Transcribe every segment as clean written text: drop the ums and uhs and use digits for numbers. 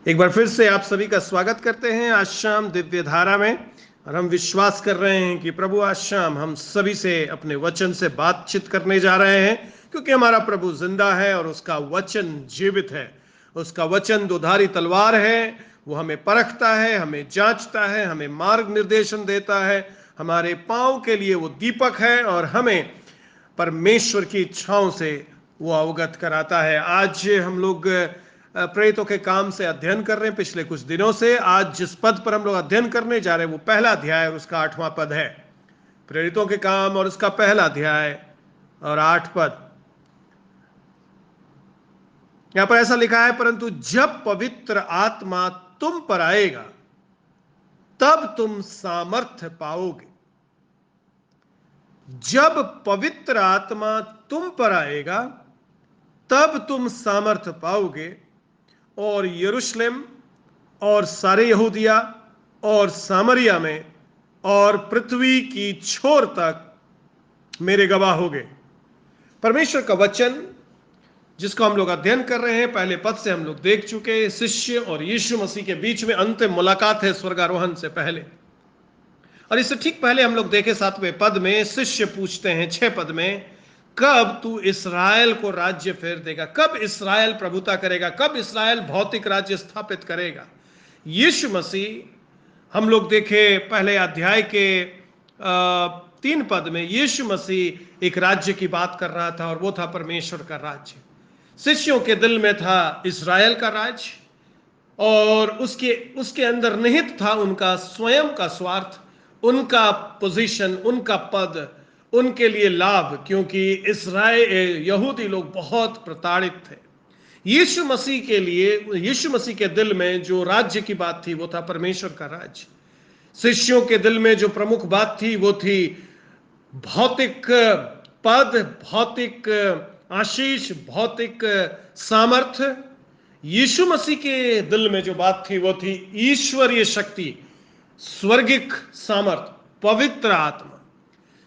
एक बार फिर से आप सभी का स्वागत करते हैं आज शाम दिव्य धारा में। और हम विश्वास कर रहे हैं कि प्रभु आज शाम हम सभी से अपने वचन से बातचीत करने जा रहे हैं, क्योंकि हमारा प्रभु जिंदा है और उसका वचन जीवित है। उसका वचन दोधारी तलवार है। वो हमें परखता है, हमें जांचता है, हमें मार्ग निर्देशन देता है। हमारे पांव के लिए वो दीपक है और हमें परमेश्वर की इच्छाओं से वो अवगत कराता है। आज हम लोग प्रेरितों के काम से अध्ययन कर रहे हैं पिछले कुछ दिनों से। आज जिस पद पर हम लोग अध्ययन करने जा रहे हैं वो पहला अध्याय और उसका 8वां पद है। प्रेरितों के काम और उसका पहला अध्याय और 8 पद। यहां पर ऐसा लिखा है, परंतु जब पवित्र आत्मा तुम पर आएगा तब तुम सामर्थ्य पाओगे। जब पवित्र आत्मा तुम पर आएगा तब तुम सामर्थ्य पाओगे और यरूशलेम और सारे यहूदिया और सामरिया में और पृथ्वी की छोर तक मेरे गवाह होगे। परमेश्वर का वचन जिसको हम लोग अध्ययन कर रहे हैं, पहले पद से हम लोग देख चुके हैं। शिष्य और यीशु मसीह के बीच में अंतिम मुलाकात है स्वर्गारोहण से पहले। और इससे ठीक पहले हम लोग देखे 7वें पद में शिष्य पूछते हैं 6 पद में, कब तू इसराइल को राज्य फेर देगा? कब इसराइल प्रभुता करेगा? कब इसराइल भौतिक राज्य स्थापित करेगा? यीशु मसीह हम लोग देखे पहले अध्याय के 3 पद में यीशु मसीह एक राज्य की बात कर रहा था और वो था परमेश्वर का राज्य। शिष्यों के दिल में था इसराइल का राज्य और उसके उसके अंदर निहित था उनका स्वयं का स्वार्थ, उनका पोजीशन, उनका पद, उनके लिए लाभ, क्योंकि इसराइल यहूदी लोग बहुत प्रताड़ित थे। यीशु मसीह के लिए, यीशु मसीह के दिल में जो राज्य की बात थी वो था परमेश्वर का राज्य। शिष्यों के दिल में जो प्रमुख बात थी वो थी भौतिक पद, भौतिक आशीष, भौतिक सामर्थ्य। यीशु मसीह के दिल में जो बात थी वो थी ईश्वरीय शक्ति, स्वर्गिक सामर्थ, पवित्र आत्मा।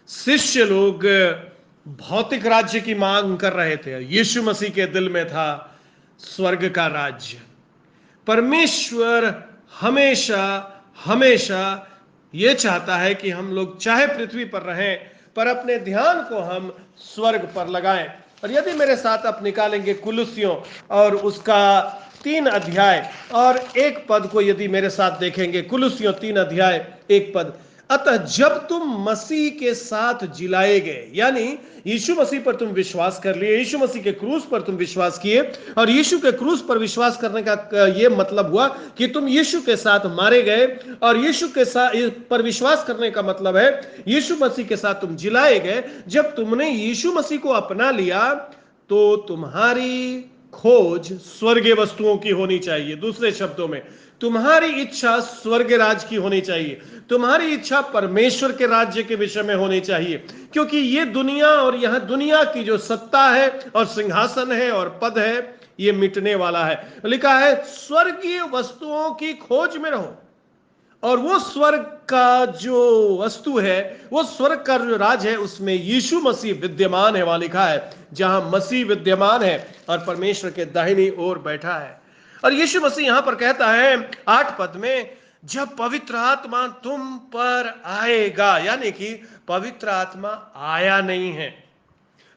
शिष्य लोग भौतिक राज्य की मांग कर रहे थे, यीशु मसीह के दिल में था स्वर्ग का राज्य। परमेश्वर हमेशा हमेशा यह चाहता है कि हम लोग चाहे पृथ्वी पर रहें पर अपने ध्यान को हम स्वर्ग पर लगाएं। और यदि मेरे साथ आप निकालेंगे कुलुसियों और उसका 3 अध्याय और 1 पद को यदि मेरे साथ देखेंगे, कुलुसियों 3 अध्याय 1 पद, अतः जब तुम मसीह के साथ जिलाए गए, यानी यीशु मसीह पर तुम विश्वास कर लिए, यीशु मसीह के क्रूस पर तुम विश्वास किए, और यीशु के क्रूस पर विश्वास करने का यह मतलब हुआ कि तुम यीशु के साथ मारे गए, और यीशु के साथ पर विश्वास करने का मतलब है यीशु मसीह के साथ तुम जिलाए गए। जब तुमने यीशु मसीह को अपना लिया तो तुम्हारी खोज स्वर्गीय वस्तुओं की होनी चाहिए। दूसरे शब्दों में, तुम्हारी इच्छा स्वर्ग राज की होनी चाहिए, तुम्हारी इच्छा परमेश्वर के राज्य के विषय में होनी चाहिए, क्योंकि ये दुनिया और यहां दुनिया की जो सत्ता है और सिंहासन है और पद है ये मिटने वाला है। लिखा है स्वर्गीय वस्तुओं की खोज में रहो, और वो स्वर्ग का जो वस्तु है, वो स्वर्ग का जो राज है, उसमें यीशु मसीह विद्यमान है। वहां लिखा है जहां मसीह विद्यमान है और परमेश्वर के दाहिनी ओर बैठा है। और यीशु मसीह यहां पर कहता है 8 पद में, जब पवित्र आत्मा तुम पर आएगा, यानी कि पवित्र आत्मा आया नहीं है।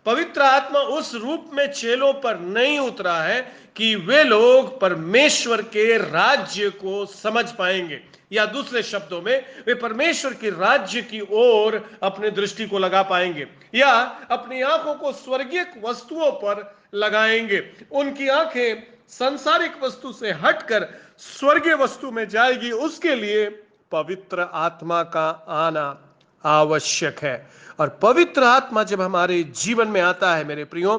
पवित्र आत्मा उस रूप में चेलों पर नहीं उतरा है कि वे लोग परमेश्वर के राज्य को समझ पाएंगे, या दूसरे शब्दों में वे परमेश्वर के राज्य की ओर अपनी दृष्टि को लगा पाएंगे या अपनी आंखों को स्वर्गीय वस्तुओं पर लगाएंगे। उनकी आंखें सांसारिक वस्तु से हटकर स्वर्गीय वस्तु में जाएगी। उसके लिए पवित्र आत्मा का आना आवश्यक है। और पवित्र आत्मा जब हमारे जीवन में आता है मेरे प्रियो,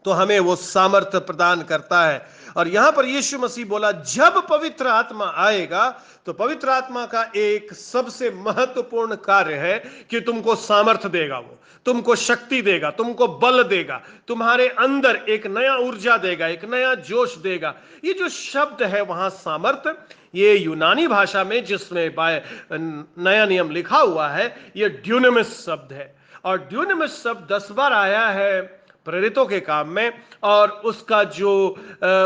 तो हमें वो सामर्थ्य प्रदान करता है। और यहां पर यीशु मसीह बोला जब पवित्र आत्मा आएगा, तो पवित्र आत्मा का एक सबसे महत्वपूर्ण कार्य है कि तुमको सामर्थ्य देगा, वो तुमको शक्ति देगा, तुमको बल देगा, तुम्हारे अंदर एक नया ऊर्जा देगा, एक नया जोश देगा। ये जो शब्द है वहां सामर्थ्य, ये यूनानी भाषा में जिसमें नया नियम लिखा हुआ है, ये ड्यूनामिस शब्द है। और ड्यूनामिस शब्द 10 बार आया है प्रेरितों के काम में, और उसका जो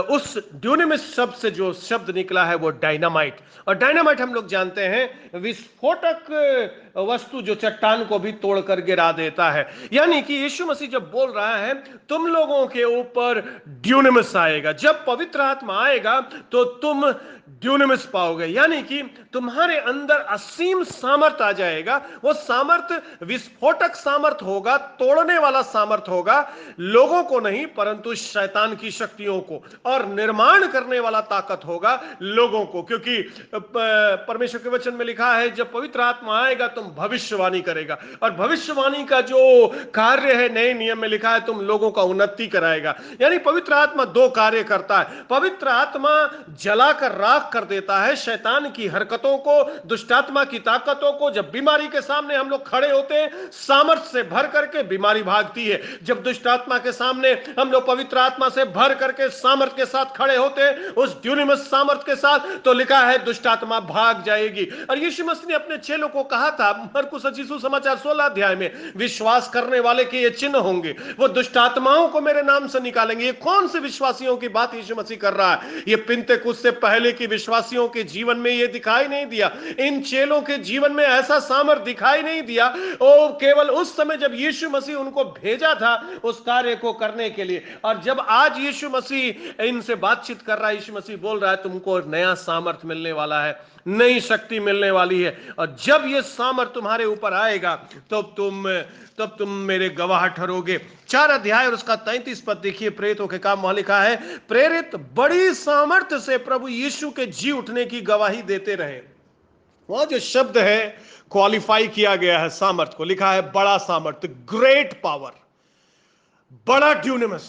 उस ड्यूनेमिस शब्द से जो शब्द निकला है वो डायनामाइट। और डायनामाइट हम लोग जानते हैं विस्फोटक वस्तु जो चट्टान को भी तोड़कर गिरा देता है। यानी कि यीशु मसीह जब बोल रहा है तुम लोगों के ऊपर ड्यूनेमिस आएगा, जब पवित्र आत्मा आएगा तो तुम ड्यूनेमिस पाओगे, यानी कि तुम्हारे अंदर असीम सामर्थ आ जाएगा। वो सामर्थ विस्फोटक सामर्थ होगा, तोड़ने वाला सामर्थ होगा, लोगों को नहीं परंतु शैतान की शक्तियों को, और निर्माण करने वाला ताकत होगा लोगों को। क्योंकि परमेश्वर के वचन में लिखा है जब पवित्र आत्मा आएगा तुम भविष्यवाणी करेगा, और भविष्यवाणी का जो कार्य है नए नियम में लिखा है तुम लोगों का उन्नति कराएगा। यानी पवित्र आत्मा दो कार्य करता है। पवित्र आत्मा जलाकर राख कर देता है शैतान की हरकतों को, दुष्टात्मा की ताकतों को। जब बीमारी के सामने हम लोग खड़े होते हैं सामर्थ्य से भर करके बीमारी भागती है। जब दुष्टात्मा के सामने हम लोग पवित्र आत्मा से भर करके सामर्थ्य के साथ खड़े होते हैं उस ड्यूनेमिस सामर्थ्य के साथ, तो लिखा है दुष्टात्मा भाग जाएगी। और यीशु मसीह ने अपने चेलों को कहा था मरकुस सुसमाचार 16 अध्याय में, विश्वास करने वाले के ये चिन्ह होंगे, वो दुष्टात्माओं को मेरे नाम से निकालेंगे। ये कौन से विश्वासियों की बात यीशु मसीह कर रहा है? ये पिन्तेकुस्त से पहले की विश्वासियों के जीवन में ये दिखाई नहीं दिया, इन चेलों के जीवन में ऐसा सामर्थ दिखाई नहीं दिया। और केवल उस समय जब यीशु मसीह उनको भेजा था उस कार्य को करने के लिए। और जब आज यीशु मसीह इनसे बातचीत कर रहा है, यीशु मसीह बोल रहा है तुमको नया सामर्थ मिलने वाला है, नई शक्ति मिलने वाली है, और जब यह सामर्थ तुम्हारे ऊपर आएगा तब तुम मेरे गवाह ठहरोगे। 4 अध्याय और उसका 33 पद देखिए, प्रेरितों के काम, वहां लिखा है प्रेरित बड़ी सामर्थ्य से प्रभु यीशु के जी उठने की गवाही देते रहे। वहां जो शब्द है क्वालिफाई किया गया है सामर्थ को, लिखा है बड़ा सामर्थ, ग्रेट पावर, बड़ा ड्यूनेमिस,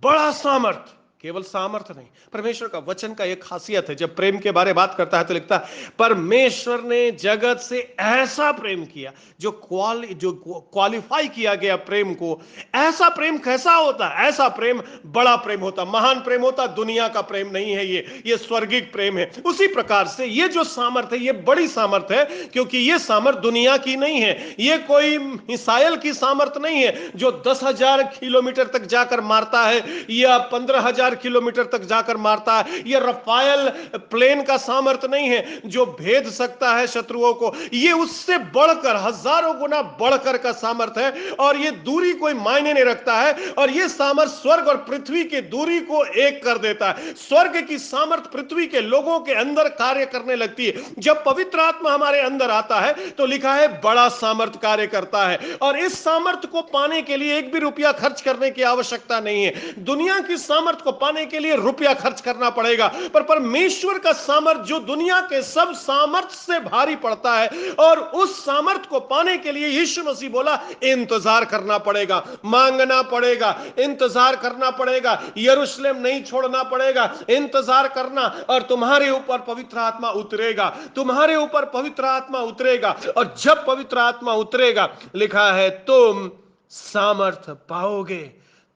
बड़ा सामर्थ। केवल सामर्थ्य नहीं, परमेश्वर का वचन का एक खासियत है, जब प्रेम के बारे में बात करता है तो लिखता है परमेश्वर ने जगत से ऐसा प्रेम किया, जो क्वालिफाई किया गया प्रेम को। ऐसा प्रेम कैसा होता है? ऐसा प्रेम बड़ा प्रेम होता, महान प्रेम होता, दुनिया का प्रेम नहीं है, ये स्वर्गिक प्रेम है। उसी प्रकार से ये जो सामर्थ है ये बड़ी सामर्थ है, क्योंकि ये सामर्थ दुनिया की नहीं है, ये कोई मिसाइल की सामर्थ नहीं है जो 10,000 किलोमीटर तक जाकर मारता है या 15,000 किलोमीटर तक जाकर मारता है। यह रफायल प्लेन का सामर्थ्य नहीं है जो भेद सकता है शत्रुओं को, यह उससे बढ़कर हजारों गुना बढ़कर का सामर्थ्य है, और यह दूरी कोई मायने नहीं रखता है। और यह सामर्थ्य स्वर्ग और पृथ्वी की दूरी को एक कर देता है। स्वर्ग की सामर्थ्य पृथ्वी के लोगों के अंदर कार्य करने लगती है। जब पवित्र आत्मा हमारे अंदर आता है तो लिखा है बड़ा सामर्थ्य कार्य करता है, और इस सामर्थ्य को पाने के लिए एक भी रुपया खर्च करने की आवश्यकता नहीं है। दुनिया की सामर्थ्य को पाने के लिए रुपया खर्च करना पड़ेगा, पर परमेश्वर का सामर्थ जो दुनिया के सब सामर्थ से भारी पड़ता है, और उस सामर्थ को पाने के लिए यीशु मसीह बोला इंतजार करना पड़ेगा, मांगना पड़ेगा, इंतजार करना पड़ेगा, यरूशलेम नहीं छोड़ना पड़ेगा, इंतजार करना, और तुम्हारे ऊपर पवित्र आत्मा उतरेगा, तुम्हारे ऊपर पवित्र आत्मा उतरेगा। और जब पवित्र आत्मा उतरेगा लिखा है तुम सामर्थ पाओगे,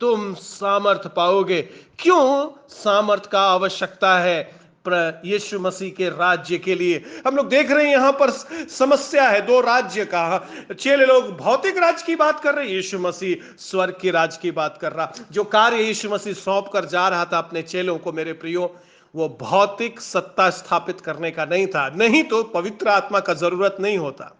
तुम सामर्थ पाओगे। क्यों सामर्थ का आवश्यकता है यीशु मसीह के राज्य के लिए? हम लोग देख रहे हैं यहां पर समस्या है दो राज्य का। चेले लोग भौतिक राज्य की बात कर रहे हैं, यीशु मसीह स्वर्ग के राज्य की बात कर रहा। जो कार्य यीशु मसीह सौंप कर जा रहा था अपने चेलों को, मेरे प्रियो, वो भौतिक सत्ता स्थापित करने का नहीं था, नहीं तो पवित्र आत्मा का जरूरत नहीं होता।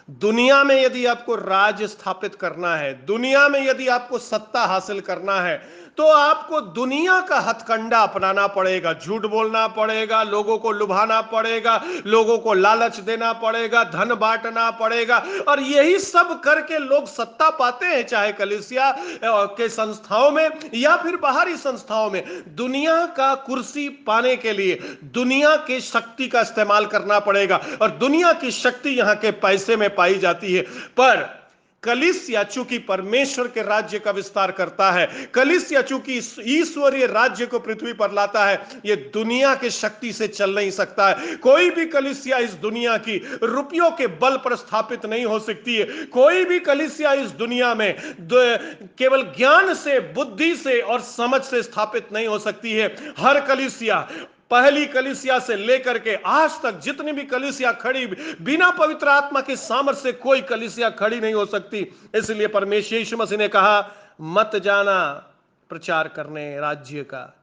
दुनिया में यदि आपको राज स्थापित करना है, दुनिया में यदि आपको सत्ता हासिल करना है, तो आपको दुनिया का हथकंडा अपनाना पड़ेगा, झूठ बोलना पड़ेगा, लोगों को लुभाना पड़ेगा, लोगों को लालच देना पड़ेगा, धन बांटना पड़ेगा, और यही सब करके लोग सत्ता पाते हैं, चाहे कलीसिया के संस्थाओं में या फिर बाहरी संस्थाओं में। दुनिया का कुर्सी पाने के लिए दुनिया की शक्ति का इस्तेमाल करना पड़ेगा, और दुनिया की शक्ति यहां के पैसे में पाई जाती है। पर कलीसिया चूंकि परमेश्वर के राज्य का विस्तार करता है, कलीसिया चूंकि ईश्वरीय राज्य को पृथ्वी पर लाता है, यह दुनिया की शक्ति से चल नहीं सकता है। कोई भी कलीसिया इस दुनिया की रुपयों के बल पर स्थापित नहीं हो सकती है। कोई भी कलीसिया इस दुनिया में केवल ज्ञान से, बुद्धि से और समझ से स्थापित नहीं हो सकती है। हर कलीसिया, पहली कलीसिया से लेकर के आज तक जितनी भी कलीसिया खड़ी, बिना पवित्र आत्मा के सामर्थ्य से कोई कलीसिया खड़ी नहीं हो सकती। इसलिए परमेश्वर यीशु मसीह ने कहा मत जाना प्रचार करने राज्य का,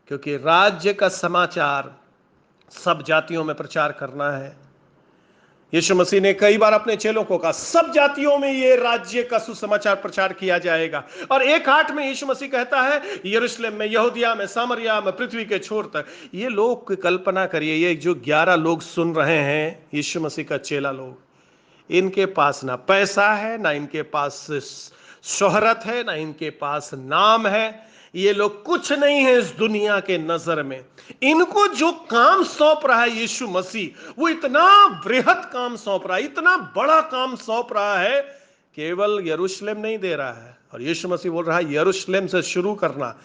क्योंकि राज्य का समाचार सब जातियों में प्रचार करना है। यीशु मसीह ने कई बार अपने चेलों को कहा सब जातियों में ये राज्य का सुसमाचार प्रचार किया जाएगा। और एक आठ में यीशु मसीह कहता है यरूशलेम में, यहूदिया में, सामरिया में, पृथ्वी के छोर तक। ये लोग कल्पना करिए, ये जो 11 लोग सुन रहे हैं यीशु मसीह का चेला लोग, इनके पास ना पैसा है, ना इनके पास शोहरत है, ना इनके पास नाम है। ये लोग कुछ नहीं है इस दुनिया के नजर में। इनको जो काम सौंप रहा है यीशु मसीह, वो इतना बृहद काम सौंप रहा है, इतना बड़ा काम सौंप रहा है, केवल यरूशलेम नहीं दे रहा है। और यीशु मसीह बोल रहा है यरूशलेम से शुरू करना,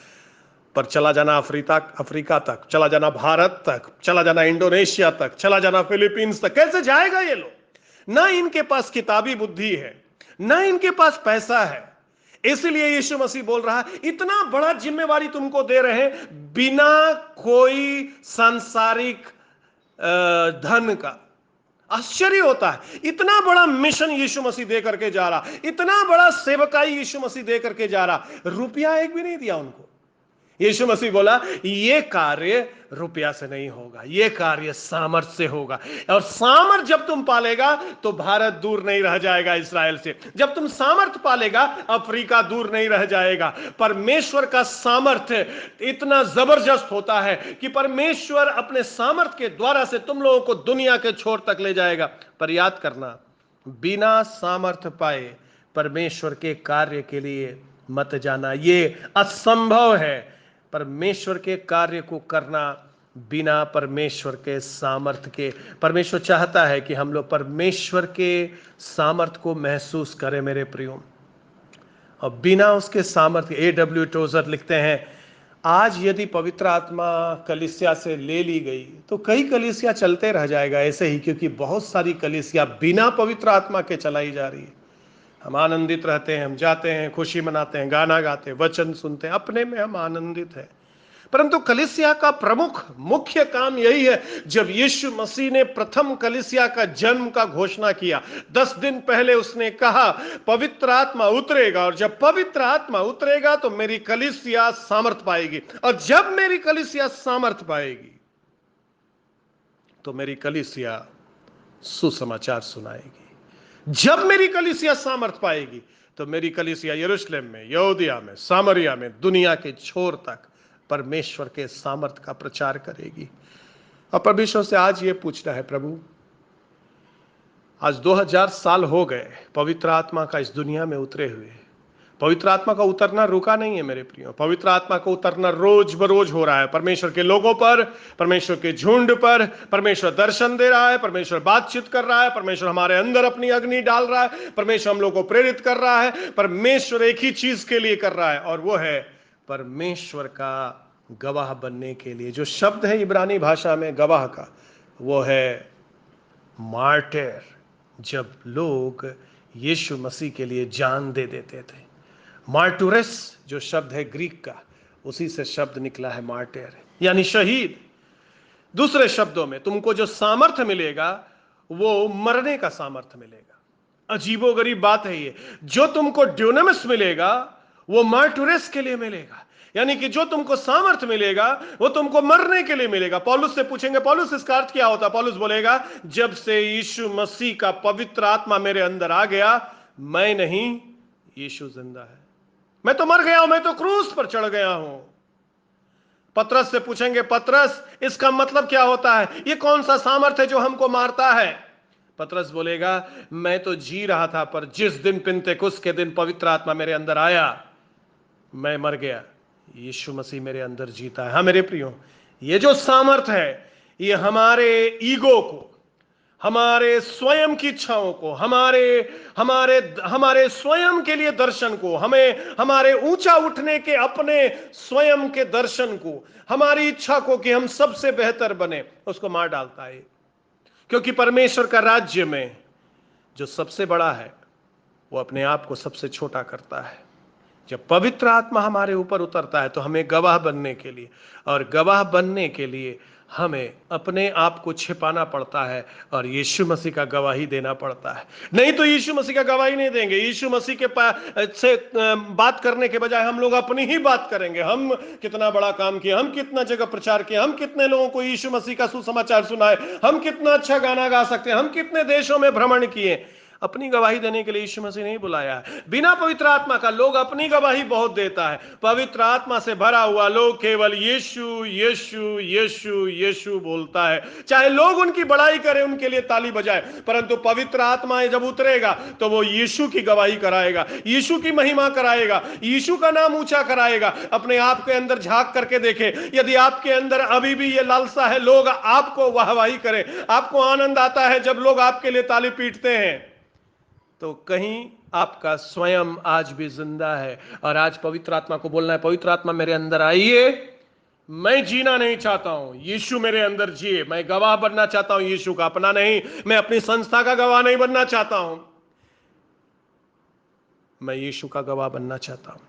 पर चला जाना अफ्रीका तक, चला जाना भारत तक, चला जाना इंडोनेशिया तक, चला जाना फिलीपींस तक। कैसे जाएगा ये लोग? ना इनके पास किताबी बुद्धि है, ना इनके पास पैसा है। इसलिए यीशु मसीह बोल रहा है इतना बड़ा जिम्मेवारी तुमको दे रहे हैं बिना कोई सांसारिक धन का। आश्चर्य होता है, इतना बड़ा मिशन यीशु मसीह दे करके जा रहा, इतना बड़ा सेवकाई यीशु मसीह दे करके जा रहा, रुपया एक भी नहीं दिया उनको। यीशु मसीह बोला ये कार्य रुपया से नहीं होगा, ये कार्य सामर्थ से होगा। और सामर्थ जब तुम पालेगा तो भारत दूर नहीं रह जाएगा इस्राएल से। जब तुम सामर्थ पालेगा अफ्रीका दूर नहीं रह जाएगा। परमेश्वर का सामर्थ्य इतना जबरदस्त होता है कि परमेश्वर अपने सामर्थ के द्वारा से तुम लोगों को दुनिया के छोर तक ले जाएगा। पर याद करना, बिना सामर्थ पाए परमेश्वर के कार्य के लिए मत जाना, ये असंभव है। परमेश्वर के कार्य को करना बिना परमेश्वर के सामर्थ्य के। परमेश्वर चाहता है कि हम लोग परमेश्वर के सामर्थ्य को महसूस करें मेरे प्रियो, और बिना उसके सामर्थ्य। A.W. टोजर लिखते हैं आज यदि पवित्र आत्मा कलीसिया से ले ली गई तो कई कलीसिया चलते रह जाएगा ऐसे ही, क्योंकि बहुत सारी कलीसिया बिना पवित्र आत्मा के चलाई जा रही है। हम आनंदित रहते हैं, हम जाते हैं, खुशी मनाते हैं, गाना गाते हैं, वचन सुनते हैं, अपने में हम आनंदित हैं। परंतु कलीसिया का प्रमुख मुख्य काम यही है। जब यीशु मसीह ने प्रथम कलीसिया का जन्म का घोषणा किया, 10 दिन पहले उसने कहा पवित्र आत्मा उतरेगा, और जब पवित्र आत्मा उतरेगा तो मेरी कलीसिया सामर्थ पाएगी, और जब मेरी कलीसिया सामर्थ पाएगी तो मेरी कलीसिया सुसमाचार सुनाएगी। जब मेरी कलीसिया सामर्थ पाएगी तो मेरी कलीसिया यरूशलेम में, यहूदिया में, सामरिया में, दुनिया के छोर तक परमेश्वर के सामर्थ का प्रचार करेगी। और परमेश्वर से आज ये पूछना है, प्रभु आज 2000 साल हो गए पवित्र आत्मा का इस दुनिया में उतरे हुए। पवित्र आत्मा का उतरना रुका नहीं है मेरे प्रियो, पवित्र आत्मा का उतरना रोज बरोज हो रहा है परमेश्वर के लोगों पर, परमेश्वर के झुंड पर। परमेश्वर दर्शन दे रहा है, परमेश्वर बातचीत कर रहा है, परमेश्वर हमारे अंदर अपनी अग्नि डाल रहा है, परमेश्वर हम लोग को प्रेरित कर रहा है। परमेश्वर एक ही चीज के लिए कर रहा है, और वो है परमेश्वर का गवाह बनने के लिए। जो शब्द है इब्रानी भाषा में गवाह का, वो है मार्टिर। जब लोग यीशु मसीह के लिए जान दे देते थे, मार्टुरस जो शब्द है ग्रीक का, उसी से शब्द निकला है मार्टिर, यानी शहीद। दूसरे शब्दों में तुमको जो सामर्थ्य मिलेगा वो मरने का सामर्थ्य मिलेगा। अजीबोगरीब बात है ये, जो तुमको ड्यूनामिस मिलेगा वो मार्टुरस के लिए मिलेगा, यानी कि जो तुमको सामर्थ्य मिलेगा वो तुमको मरने के लिए मिलेगा। पौलुस से पूछेंगे पौलुस इसका अर्थ क्या होता? पौलुस बोलेगा जब से यीशु मसीह का पवित्र आत्मा मेरे अंदर आ गया, मैं नहीं यीशु जिंदा है, मैं तो मर गया हूं, मैं तो क्रूस पर चढ़ गया हूं। पतरस से पूछेंगे पतरस इसका मतलब क्या होता है? ये कौन सा सामर्थ्य है जो हमको मारता है? पतरस बोलेगा मैं तो जी रहा था, पर जिस दिन पिन्तेकुस्त के दिन पवित्र आत्मा मेरे अंदर आया मैं मर गया, यीशु मसीह मेरे अंदर जीता है। हाँ मेरे प्रियो, ये जो सामर्थ्य है ये हमारे ईगो को, हमारे स्वयं की इच्छाओं को, हमारे स्वयं के लिए दर्शन को, हमें हमारे ऊंचा उठने के अपने स्वयं के दर्शन को, हमारी इच्छा को कि हम सबसे बेहतर बने, उसको मार डालता है। क्योंकि परमेश्वर का राज्य में जो सबसे बड़ा है वो अपने आप को सबसे छोटा करता है। जब पवित्र आत्मा हमारे ऊपर उतरता है तो हमें गवाह बनने के लिए, और गवाह बनने के लिए हमें अपने आप को छिपाना पड़ता है और यीशु मसीह का गवाही देना पड़ता है। नहीं तो यीशु मसीह का गवाही नहीं देंगे। यीशु मसीह के से बात करने के बजाय हम लोग अपनी ही बात करेंगे। हम कितना बड़ा काम किए, हम कितना जगह प्रचार किए, हम कितने लोगों को यीशु मसीह का सुसमाचार सुनाए, हम कितना अच्छा गाना गा सकते हैं, हम कितने देशों में भ्रमण किए। अपनी गवाही देने के लिए यीशु मसीह नहीं बुलाया है। बिना पवित्र आत्मा का लोग अपनी गवाही बहुत देता है। पवित्र आत्मा से भरा हुआ लोग केवल यीशु यीशु यीशु यीशु बोलता है। चाहे लोग उनकी बड़ाई करें, उनके लिए ताली बजाए, परंतु पवित्र आत्मा जब उतरेगा तो वो यीशु की गवाही कराएगा, यीशु की महिमा कराएगा, यीशु का नाम ऊंचा कराएगा। अपने आप के अंदर झांक करके देखें, यदि आपके अंदर अभी भी ये लालसा है लोग आपको वाहवाही करें, आपको आनंद आता है जब लोग आपके लिए ताली पीटते हैं, तो कहीं आपका स्वयं आज भी जिंदा है। और आज पवित्र आत्मा को बोलना है, पवित्र आत्मा मेरे अंदर आइए, मैं जीना नहीं चाहता हूं, यीशु मेरे अंदर जिए। मैं गवाह बनना चाहता हूं यीशु का, अपना नहीं। मैं अपनी संस्था का गवाह नहीं बनना चाहता हूं, मैं यीशु का गवाह बनना चाहता हूं,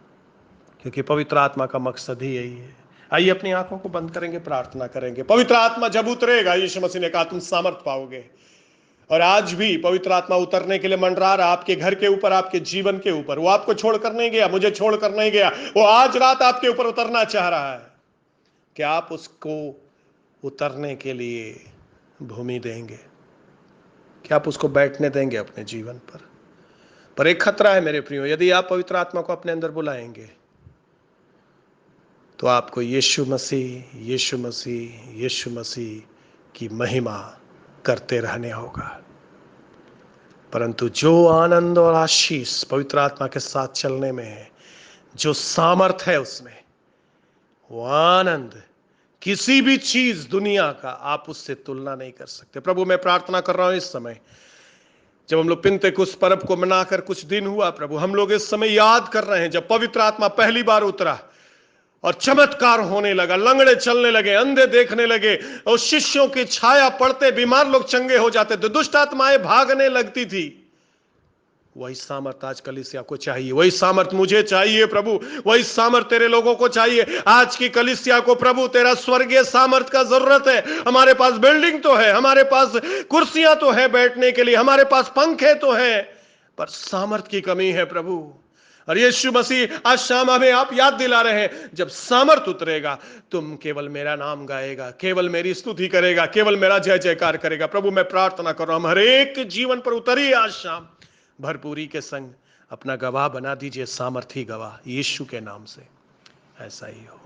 क्योंकि पवित्र आत्मा का मकसद ही यही है। आइए अपनी आंखों को बंद करेंगे, प्रार्थना करेंगे। पवित्र आत्मा जब उतरेगा, यीशु मसीह ने कहा तुम सामर्थ पाओगे। और आज भी पवित्र आत्मा उतरने के लिए मंडरा रहा, आपके घर के ऊपर, आपके जीवन के ऊपर। वो आपको छोड़कर नहीं गया, मुझे छोड़कर नहीं गया। वो आज रात आपके ऊपर उतरना चाह रहा है। क्या आप उसको उतरने के लिए भूमि देंगे? क्या आप उसको बैठने देंगे अपने जीवन पर एक खतरा है मेरे प्रियो, यदि आप पवित्र आत्मा को अपने अंदर बुलाएंगे तो आपको यीशु मसीह यीशु मसीह यीशु मसीह की महिमा करते रहने होगा। परंतु जो आनंद और आशीष पवित्र आत्मा के साथ चलने में है, जो सामर्थ है उसमें, वो आनंद किसी भी चीज दुनिया का आप उससे तुलना नहीं कर सकते। प्रभु मैं प्रार्थना कर रहा हूं, इस समय जब हम लोग पिन्तेकुस्त पर्व को मनाकर कुछ दिन हुआ, प्रभु हम लोग इस समय याद कर रहे हैं जब पवित्र आत्मा पहली बार उतरा और चमत्कार होने लगा, लंगड़े चलने लगे, अंधे देखने लगे, और शिष्यों की छाया पड़ते बीमार लोग चंगे हो जाते थे, दुष्ट आत्माएं भागने लगती थी। वही सामर्थ आज कलीसिया को चाहिए, वही सामर्थ मुझे चाहिए प्रभु, वही सामर्थ तेरे लोगों को चाहिए। आज की कलीसिया को प्रभु तेरा स्वर्गीय सामर्थ का जरूरत है। हमारे पास बिल्डिंग तो है, हमारे पास कुर्सियां तो है बैठने के लिए, हमारे पास पंखे तो है, पर सामर्थ की कमी है प्रभु। और यीशु मसीह आज शाम हमें आप याद दिला रहे हैं, जब सामर्थ उतरेगा तुम केवल मेरा नाम गाएगा, केवल मेरी स्तुति करेगा, केवल मेरा जय जयकार करेगा। प्रभु मैं प्रार्थना कर रहा हूं, हर एक के जीवन पर उतरिए आज शाम, भरपूरी के संग अपना गवाह बना दीजिए, सामर्थी गवाह, यीशु के नाम से ऐसा ही हो।